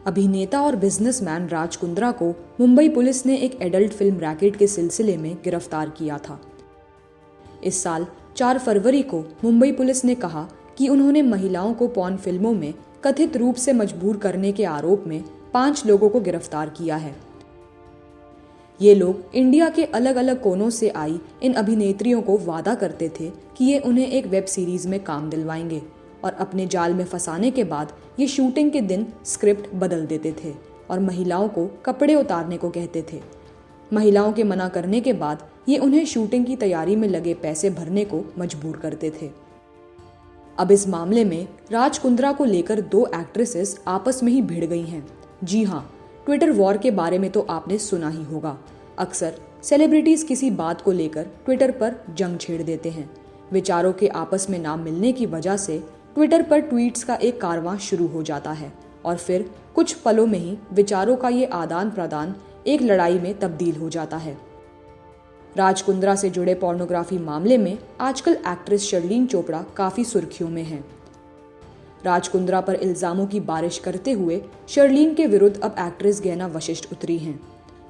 अभिनेता और बिजनेसमैन राज कुंद्रा को मुंबई पुलिस ने एक एडल्ट फिल्म रैकेट के सिलसिले में गिरफ्तार किया था। इस साल 4 फरवरी को मुंबई पुलिस ने कहा कि उन्होंने महिलाओं को पॉर्न फिल्मों में कथित रूप से मजबूर करने के आरोप में 5 लोगों को गिरफ्तार किया है। ये लोग इंडिया के अलग अलग कोनों से आई इन अभिनेत्रियों को वादा करते थे कि ये उन्हें एक वेब सीरीज में काम दिलवाएंगे और अपने जाल में फंसाने के बाद ये शूटिंग के दिन स्क्रिप्ट बदल देते थे और महिलाओं को कपड़े उतारने को कहते थे। महिलाओं के मना करने के बाद ये उन्हें शूटिंग की तैयारी में लगे पैसे भरने को मजबूर करते थे। अब इस मामले में राज कुंद्रा को लेकर 2 एक्ट्रेसेस आपस में ही भिड़ गई हैं। जी हाँ, ट्विटर वॉर के बारे में तो आपने सुना ही होगा। अक्सर सेलिब्रिटीज किसी बात को लेकर ट्विटर पर जंग छेड़ देते हैं। विचारों के आपस में ना मिलने की वजह से ट्विटर पर ट्वीट्स का एक कारवां शुरू हो जाता है और फिर कुछ पलों में ही विचारों का ये आदान प्रदान एक लड़ाई में तब्दील हो जाता है। राज कुंद्रा से जुड़े पोर्नोग्राफी मामले में आजकल एक्ट्रेस शर्लीन चोपड़ा काफी सुर्खियों में हैं। राज कुंद्रा पर इल्जामों की बारिश करते हुए शर्लीन के विरुद्ध अब एक्ट्रेस गहना वशिष्ठ उतरी हैं।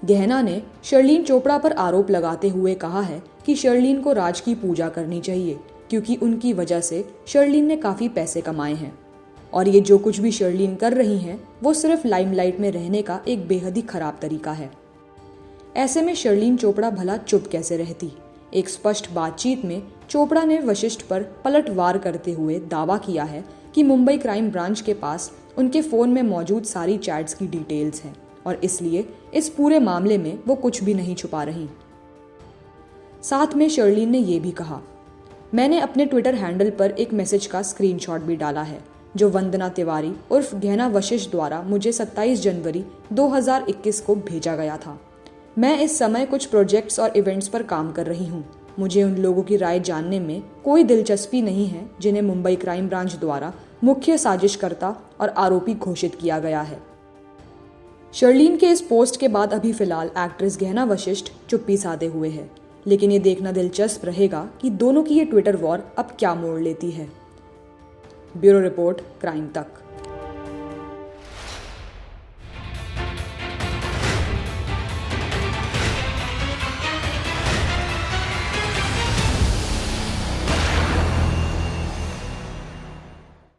गहना ने शर्लीन चोपड़ा पर आरोप लगाते हुए कहा है कि शर्लीन को राज की पूजा करनी चाहिए क्योंकि उनकी वजह से शर्लीन ने काफी पैसे कमाए हैं और ये जो कुछ भी शर्लीन कर रही हैं वो सिर्फ लाइमलाइट में रहने का एक बेहद ही खराब तरीका है। ऐसे में शर्लीन चोपड़ा भला चुप कैसे रहती। एक स्पष्ट बातचीत में चोपड़ा ने वशिष्ठ पर पलटवार करते हुए दावा किया है कि मुंबई क्राइम ब्रांच के पास उनके फोन में मौजूद सारी चैट्स की डिटेल्स हैं और इसलिए इस पूरे मामले में वो कुछ भी नहीं छुपा रही। साथ में शर्लीन ने ये भी कहा, मैंने अपने ट्विटर हैंडल पर एक मैसेज का स्क्रीनशॉट भी डाला है जो वंदना तिवारी उर्फ गहना वशिष्ठ द्वारा मुझे 27 जनवरी 2021 को भेजा गया था। मैं इस समय कुछ प्रोजेक्ट्स और इवेंट्स पर काम कर रही हूँ। मुझे उन लोगों की राय जानने में कोई दिलचस्पी नहीं है जिन्हें मुंबई क्राइम ब्रांच द्वारा मुख्य साजिशकर्ता और आरोपी घोषित किया गया है। शर्लीन के इस पोस्ट के बाद अभी फिलहाल एक्ट्रेस गहना वशिष्ठ चुप्पी साधे हुए है, लेकिन ये देखना दिलचस्प रहेगा कि दोनों की ये ट्विटर वॉर अब क्या मोड़ लेती है। ब्यूरो रिपोर्ट, क्राइम तक।